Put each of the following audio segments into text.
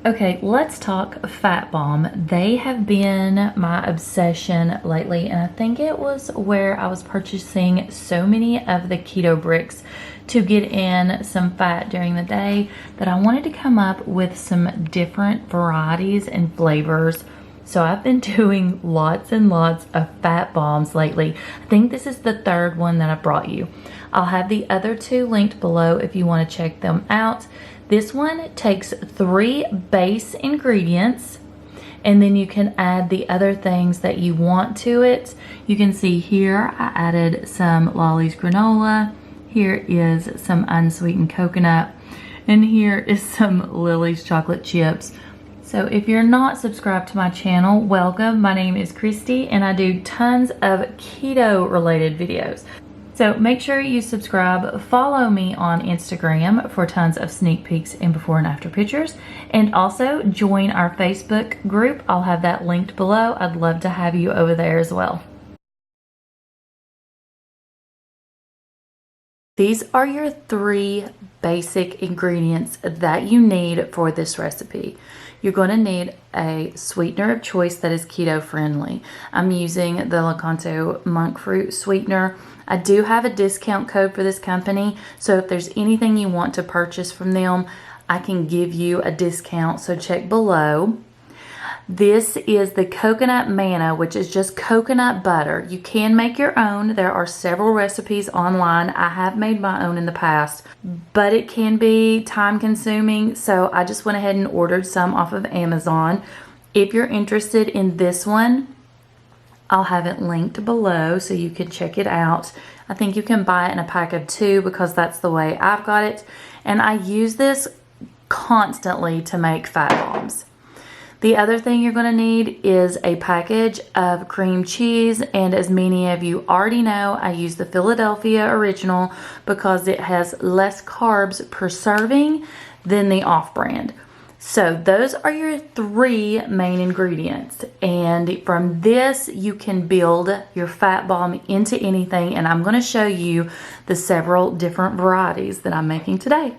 Okay, let's talk Fat Bomb. They have been my obsession lately, and I think it was where I was purchasing so many of the keto bricks to get in some fat during the day that I wanted to come up with some different varieties and flavors. So I've been doing lots and lots of Fat Bombs lately. I think this is the third one that I brought you. I'll have the other two linked below if you want to check them out. This one takes 3 base ingredients, and then you can add the other things that you want to it. You can see here I added some Lollis granola. Here is some unsweetened coconut, and here is some Lily's chocolate chips. So if you're not subscribed to my channel, welcome. My name is Kristi, and I do tons of keto related videos. So make sure you subscribe, follow me on Instagram for tons of sneak peeks and before and after pictures, and also join our Facebook group. I'll have that linked below. I'd love to have you over there as well. These are your 3 basic ingredients that you need for this recipe. You're going to need a sweetener of choice that is keto friendly. I'm using the Lakanto monk fruit sweetener. I do have a discount code for this company, so if there's anything you want to purchase from them, I can give you a discount, so check below. This is the coconut manna, which is just coconut butter. You can make your own. There are several recipes online. I have made my own in the past, but it can be time consuming, so I just went ahead and ordered some off of Amazon. If you're interested in this one, I'll have it linked below so you can check it out. I think you can buy it in a pack of 2 because that's the way I've got it. And I use this constantly to make Fat Bombs. The other thing you're going to need is a package of cream cheese, and as many of you already know, I use the Philadelphia original because it has less carbs per serving than the off-brand. So those are your 3 main ingredients, and from this you can build your Fat Bomb into anything, and I'm going to show you the several different varieties that I'm making today.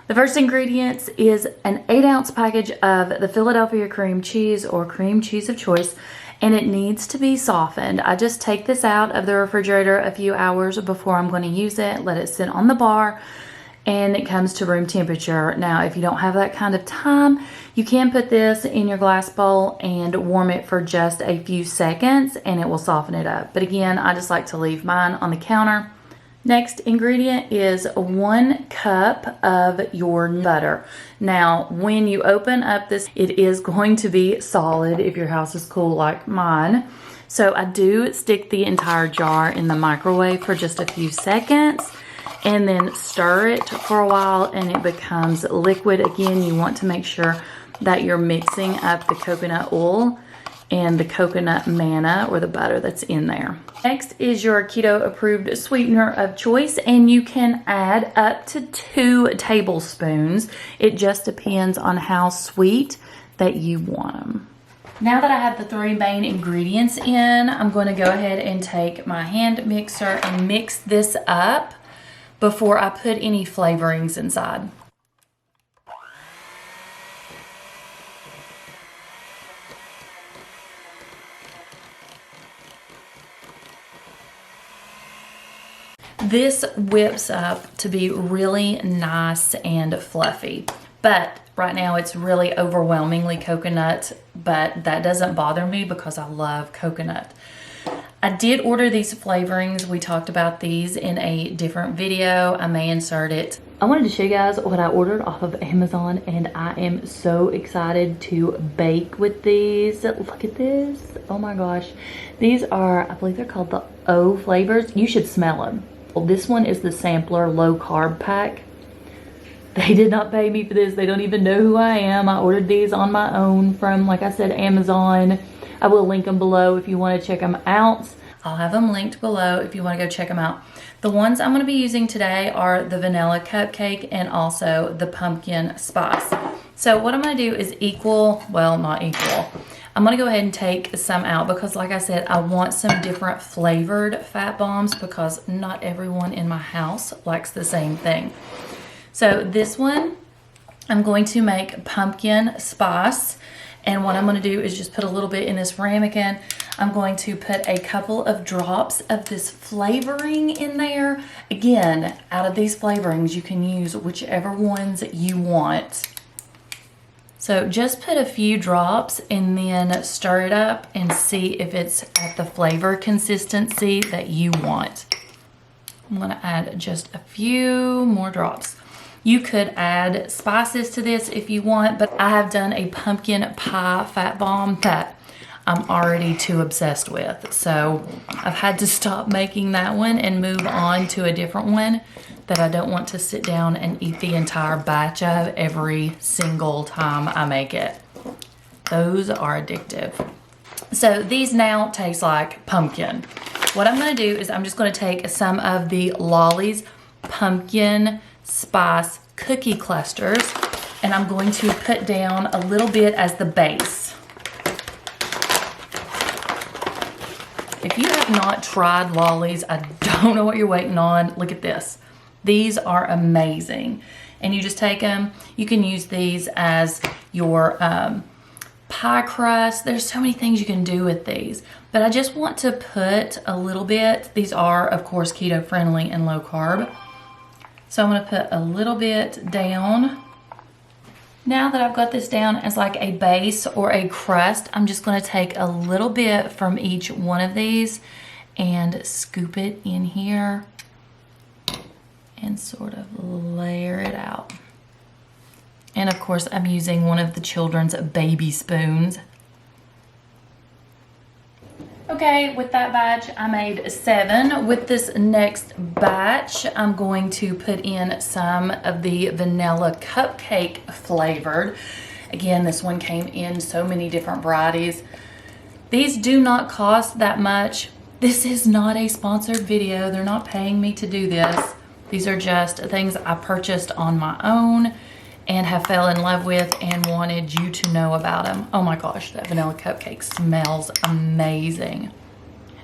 The first ingredient is an 8-ounce package of the Philadelphia cream cheese or cream cheese of choice, and it needs to be softened. I just take this out of the refrigerator a few hours before I'm going to use it, let it sit on the bar, and it comes to room temperature. Now, if you don't have that kind of time, you can put this in your glass bowl and warm it for just a few seconds, and it will soften it up. But again, I just like to leave mine on the counter. Next ingredient is 1 cup of your butter. Now, when you open up this, it is going to be solid if your house is cool like mine. So I do stick the entire jar in the microwave for just a few seconds and then stir it for a while, and it becomes liquid. Again, you want to make sure that you're mixing up the coconut oil and the coconut manna or the butter that's in there. Next is your keto approved sweetener of choice, and you can add up to 2 tablespoons. It just depends on how sweet that you want them. Now that I have the 3 main ingredients in, I'm going to go ahead and take my hand mixer and mix this up before I put any flavorings inside. This whips up to be really nice and fluffy, but right now it's really overwhelmingly coconut, but that doesn't bother me because I love coconut. I did order these flavorings. We talked about these in a different video. I may insert it. I wanted to show you guys what I ordered off of Amazon, and I am so excited to bake with these. Look at this. Oh my gosh. These are, I believe they're called the O flavors. You should smell them. Well, this one is the sampler low carb pack. They did not pay me for this. They don't even know who I am. I ordered these on my own from, like I said, Amazon. I will link them below if you want to check them out. I'll have them linked below if you want to go check them out. The ones I'm going to be using today are the vanilla cupcake and also the pumpkin spice. So what I'm going to do is not equal. I'm going to go ahead and take some out because, like I said, I want some different flavored Fat Bombs because not everyone in my house likes the same thing. So this one I'm going to make pumpkin spice. And what I'm going to do is just put a little bit in this ramekin. I'm going to put a couple of drops of this flavoring in there. Again, out of these flavorings, you can use whichever ones you want. So just put a few drops and then stir it up and see if it's at the flavor consistency that you want. I'm going to add just a few more drops. You could add spices to this if you want, but I have done a pumpkin pie fat bomb that I'm already too obsessed with. So I've had to stop making that one and move on to a different one that I don't want to sit down and eat the entire batch of every single time I make it. Those are addictive. So these now taste like pumpkin. What I'm going to do is I'm just going to take some of the Lollis pumpkin spice cookie clusters and I'm going to put down a little bit as the base. If you have not tried Lollis, I don't know what you're waiting on. Look at this. These are amazing. And you just take them, you can use these as your pie crust. There's so many things you can do with these, but I just want to put a little bit. These are, of course, keto friendly and low carb. So I'm going to put a little bit down. Now that I've got this down as like a base or a crust, I'm just going to take a little bit from each one of these and scoop it in here and sort of layer it out. And of course, I'm using one of the children's baby spoons. Okay, with that batch, I made 7. With this next batch, I'm going to put in some of the vanilla cupcake flavored. Again, this one came in so many different varieties. These do not cost that much. This is not a sponsored video. They're not paying me to do this. These are just things I purchased on my own and have fell in love with and wanted you to know about them. Oh my gosh, that vanilla cupcake smells amazing.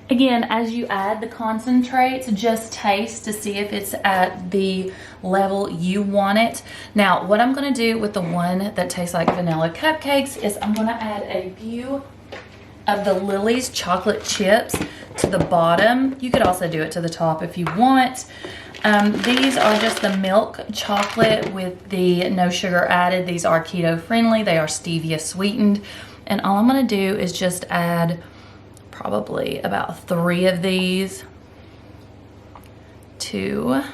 Again, as you add the concentrates, just taste to see if it's at the level you want it. Now, what I'm gonna do with the one that tastes like vanilla cupcakes is I'm gonna add a few of the Lollis chocolate chips to the bottom. You could also do it to the top if you want. These are just the milk chocolate with the no sugar added. These are keto friendly. They are stevia sweetened. And all I'm going to do is just add probably about 3 of these to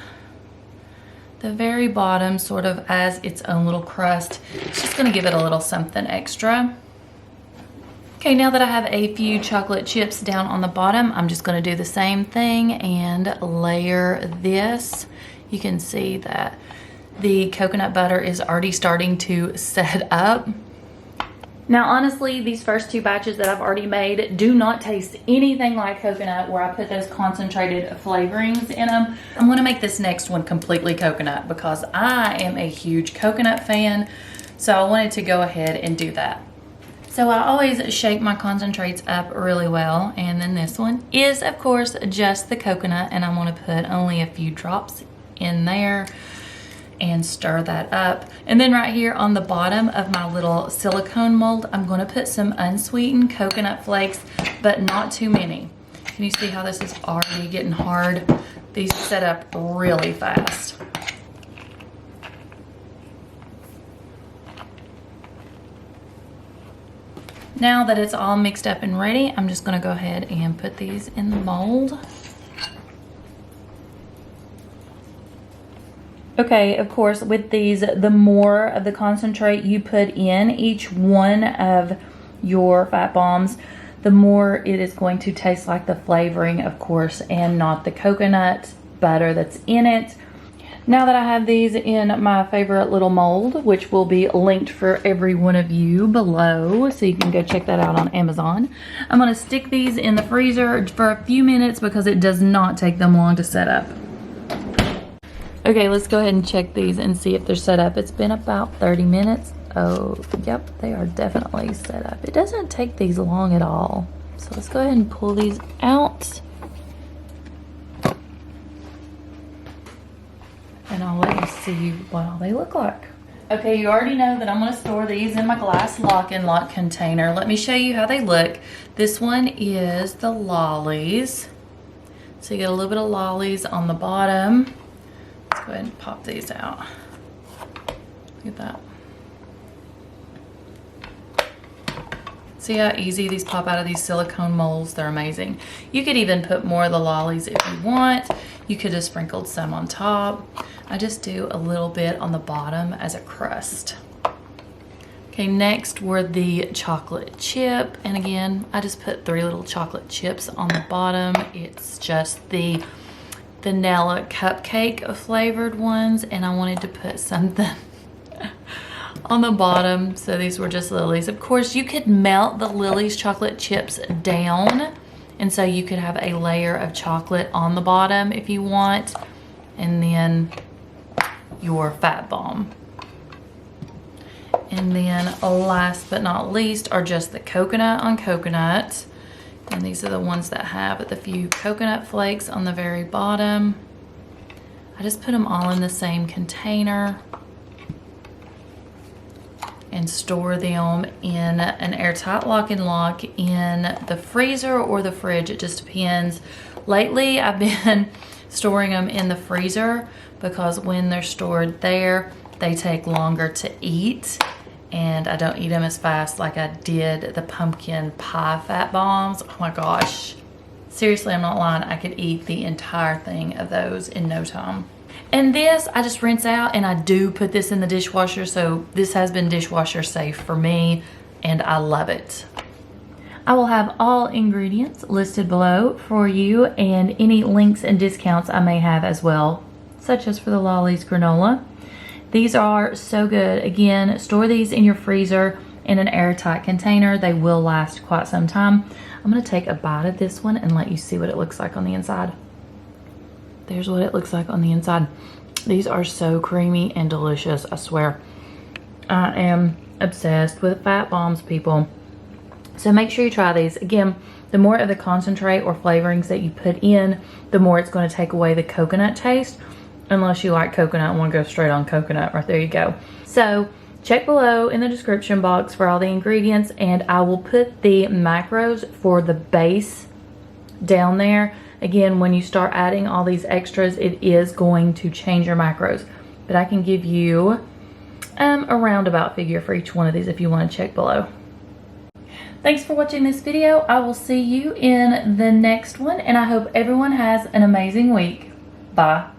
the very bottom, sort of as its own little crust. It's just going to give it a little something extra. Okay, now that I have a few chocolate chips down on the bottom, I'm just going to do the same thing and layer this. You can see that the coconut butter is already starting to set up. Now, honestly, these first 2 batches that I've already made do not taste anything like coconut where I put those concentrated flavorings in them. I'm going to make this next one completely coconut because I am a huge coconut fan, so I wanted to go ahead and do that. So I always shake my concentrates up really well, and then this one is, of course, just the coconut, and I'm going to put only a few drops in there and stir that up. And then right here on the bottom of my little silicone mold, I'm going to put some unsweetened coconut flakes, but not too many. Can you see how this is already getting hard? These set up really fast. Now that it's all mixed up and ready, I'm just going to go ahead and put these in the mold. Okay, of course, with these, the more of the concentrate you put in each one of your fat bombs, the more it is going to taste like the flavoring, of course, and not the coconut butter that's in it. Now that I have these in my favorite little mold, which will be linked for every one of you below, so you can go check that out on Amazon, I'm going to stick these in the freezer for a few minutes because it does not take them long to set up. Okay, let's go ahead and check these and see if they're set up. It's been about 30 minutes. Oh, yep, they are definitely set up. It doesn't take these long at all. So let's go ahead and pull these out. And I'll let you see what all they look like. Okay, you already know that I'm going to store these in my glass lock container. Let me show you how they look. This one is the Lollis. So you get a little bit of Lollis on the bottom. Let's go ahead and pop these out. Look at that. See how easy these pop out of these silicone molds? They're amazing. You could even put more of the Lollis if you want. You could have sprinkled some on top. I just do a little bit on the bottom as a crust. Okay, next were the chocolate chip. And again, I just put 3 little chocolate chips on the bottom. It's just the vanilla cupcake flavored ones. And I wanted to put something on the bottom. So these were just Lily's. Of course, you could melt the Lily's chocolate chips down. And so you could have a layer of chocolate on the bottom if you want. And then your fat bomb. And then last but not least are just the coconut on coconut. And these are the ones that have the few coconut flakes on the very bottom. I just put them all in the same container and store them in an airtight lock and lock in the freezer or the fridge. It just depends. Lately, I've been storing them in the freezer because when they're stored there, they take longer to eat, and I don't eat them as fast like I did the pumpkin pie fat bombs. Oh my gosh. Seriously, I'm not lying. I could eat the entire thing of those in no time. And this, I just rinse out, and I do put this in the dishwasher, so this has been dishwasher safe for me, and I love it. I will have all ingredients listed below for you and any links and discounts I may have as well, such as for the Lollis granola. These are so good. Again, store these in your freezer in an airtight container. They will last quite some time. I'm going to take a bite of this one and let you see what it looks like on the inside. There's what it looks like on the inside. These are so creamy and delicious, I swear. I am obsessed with fat bombs, people. So make sure you try these. Again, the more of the concentrate or flavorings that you put in, the more it's going to take away the coconut taste. Unless you like coconut and want to go straight on coconut. Right there you go. So check below in the description box for all the ingredients, and I will put the macros for the base down there. Again, when you start adding all these extras, it is going to change your macros. But I can give you a roundabout figure for each one of these if you want to check below. Thanks for watching this video. I will see you in the next one, and I hope everyone has an amazing week. Bye.